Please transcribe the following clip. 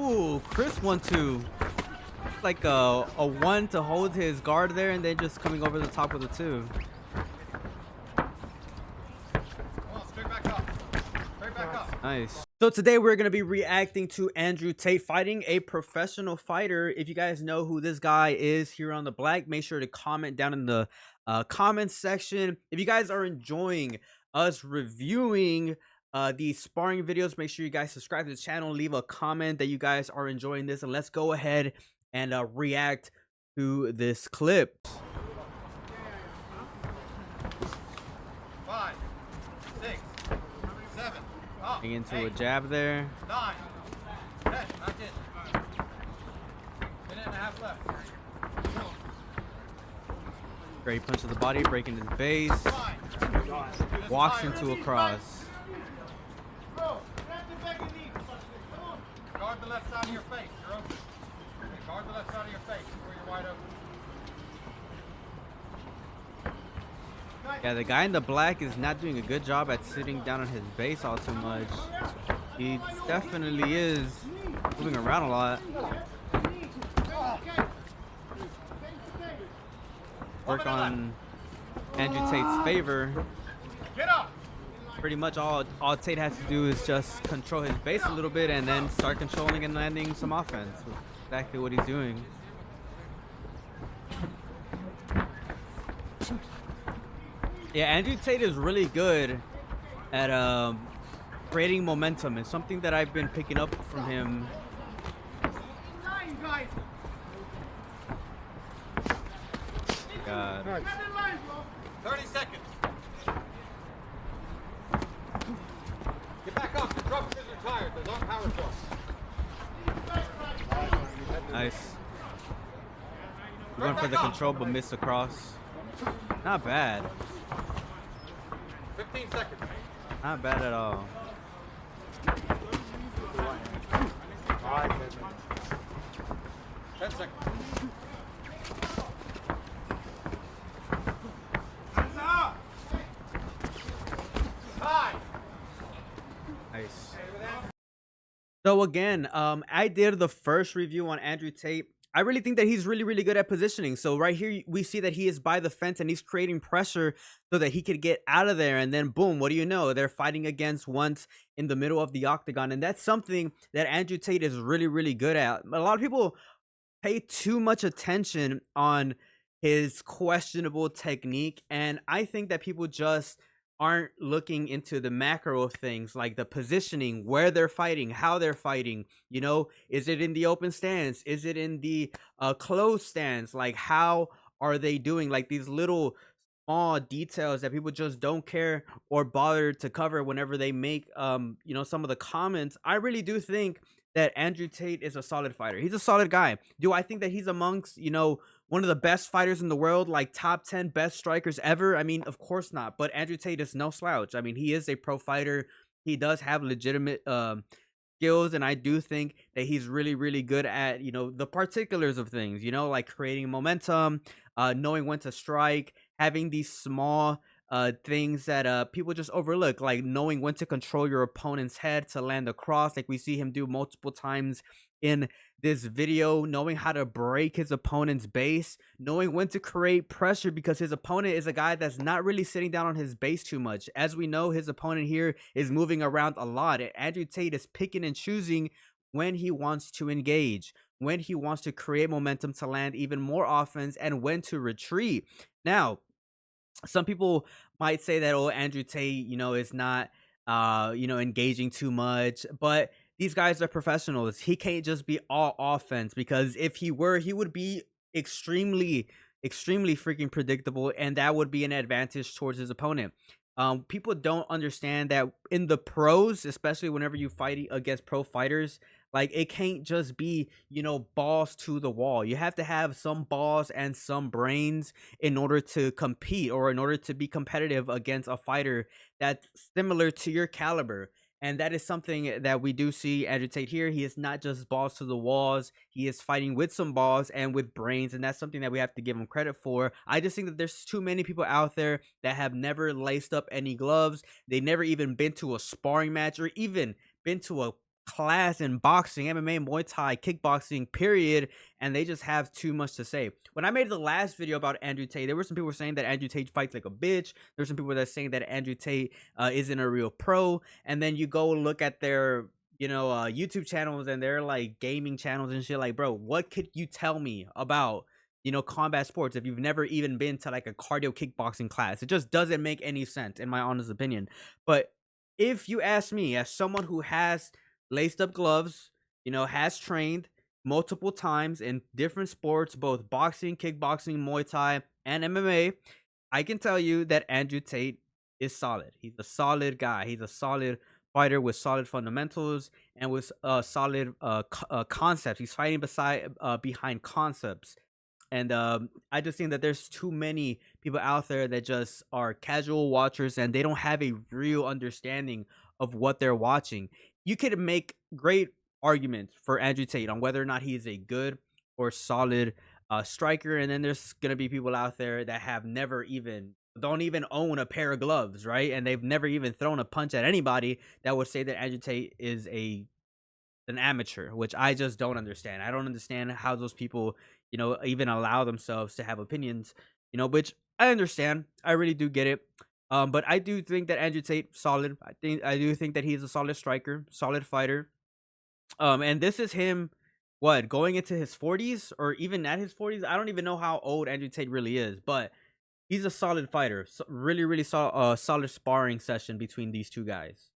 Ooh, Chris 1-2. Like a one to hold his guard there, and then just coming over the top with a two. Straight back up. Straight back up. Nice. So today we're going to be reacting to Andrew Tate fighting a professional fighter. If you guys know who this guy is here on the Black, make sure to comment down in the comments section. If you guys are enjoying us reviewing these sparring videos, make sure you guys subscribe to the channel, leave a comment that you guys are enjoying this, and let's go ahead and react to this clip. 5, 6, 7, up. Getting into 8, a jab there. 9, 10, not it. Minute and a half left. Great punch to the body, breaking his base. Walks into a cross. Guard the left side of your face. You're open. Okay, guard the left side of your face where you're wide open. Yeah, the guy in the black is not doing a good job at sitting down on his base all too much. He definitely is moving around a lot. Work on Andrew Tate's favor. Get up. Pretty much all Tate has to do is just control his base a little bit and then start controlling and landing some offense. Exactly what he's doing. Yeah, Andrew Tate is really good at creating momentum. It's something that I've been picking up from him. God. 30 seconds. Get back up. Your drop is retired. Those aren't power throws. Nice. He went for the control but missed the cross. Not bad. 15 seconds. Not bad at all. 10 seconds. Nice. So again, I did the first review on Andrew Tate. I really think that he's really good at positioning. So right here, we see that he is by the fence and he's creating pressure so that he could get out of there. And then boom, what do you know? They're fighting against once in the middle of the octagon. And that's something that Andrew Tate is really good at. A lot of people pay too much attention on his questionable technique. And I think that people just aren't looking into the macro of things, like the positioning, where they're fighting, how they're fighting. You know, is it in the open stance? Is it in the closed stance? Like, how are they doing? Like these little small details that people just don't care or bother to cover whenever they make you know, some of the comments. I really do think that Andrew Tate is a solid fighter. He's a solid guy. Do I think that he's amongst, you know, one of the best fighters in the world, like top 10 best strikers ever? I mean, of course not. But Andrew Tate is no slouch. I mean, he is a pro fighter. He does have legitimate skills, and I do think that he's really good at, you know, the particulars of things, you know, like creating momentum, knowing when to strike, having these small things that people just overlook, like knowing when to control your opponent's head to land a cross, like we see him do multiple times in this video, knowing how to break his opponent's base, knowing when to create pressure, because his opponent is a guy that's not really sitting down on his base too much. As we know, his opponent here is moving around a lot. Andrew Tate is picking and choosing when he wants to engage, when he wants to create momentum to land even more offense, and when to retreat. Now, some people might say that, oh, Andrew Tate, you know, is not you know, engaging too much, but these guys are professionals. He can't just be all offense, because if he were, he would be extremely freaking predictable, and that would be an advantage towards his opponent. People don't understand that in the pros, especially whenever you fight against pro fighters, like it can't just be, you know, balls to the wall. You have to have some balls and some brains in order to compete, or in order to be competitive against a fighter that's similar to your caliber. And that is something that we do see Andrew Tate here. He is not just balls to the walls. He is fighting with some balls and with brains, and that's something that we have to give him credit for. I just think that there's too many people out there that have never laced up any gloves. They never even been to a sparring match, or even been to a class in boxing, MMA, Muay Thai, kickboxing, period, and they just have too much to say. When I made the last video about Andrew Tate, there were some people saying that Andrew Tate fights like a bitch. There's some people that are saying that Andrew Tate isn't a real pro, and then you go look at their YouTube channels and they're like gaming channels and shit. Like, bro, what could you tell me about combat sports if you've never even been to like a cardio kickboxing class? It just doesn't make any sense, in my honest opinion. But if you ask me, as someone who has laced up gloves, has trained multiple times in different sports, both boxing, kickboxing, Muay Thai, and MMA, I can tell you that Andrew Tate is solid. He's a solid guy. He's a solid fighter with solid fundamentals and with solid concepts. He's fighting behind concepts. And I just think that there's too many people out there that just are casual watchers and they don't have a real understanding of what they're watching. You could make great arguments for Andrew Tate on whether or not he is a good or solid striker. And then there's going to be people out there that have never even don't even own a pair of gloves, right? And they've never even thrown a punch at anybody that would say that Andrew Tate is an amateur, which I just don't understand. I don't understand how those people, even allow themselves to have opinions, which I understand. I really do get it. But I do think that Andrew Tate solid. I do think that he's a solid striker, solid fighter. And this is him, what, going into his 40s or even at his 40s. I don't even know how old Andrew Tate really is, but he's a solid fighter. So really, really solid sparring session between these two guys.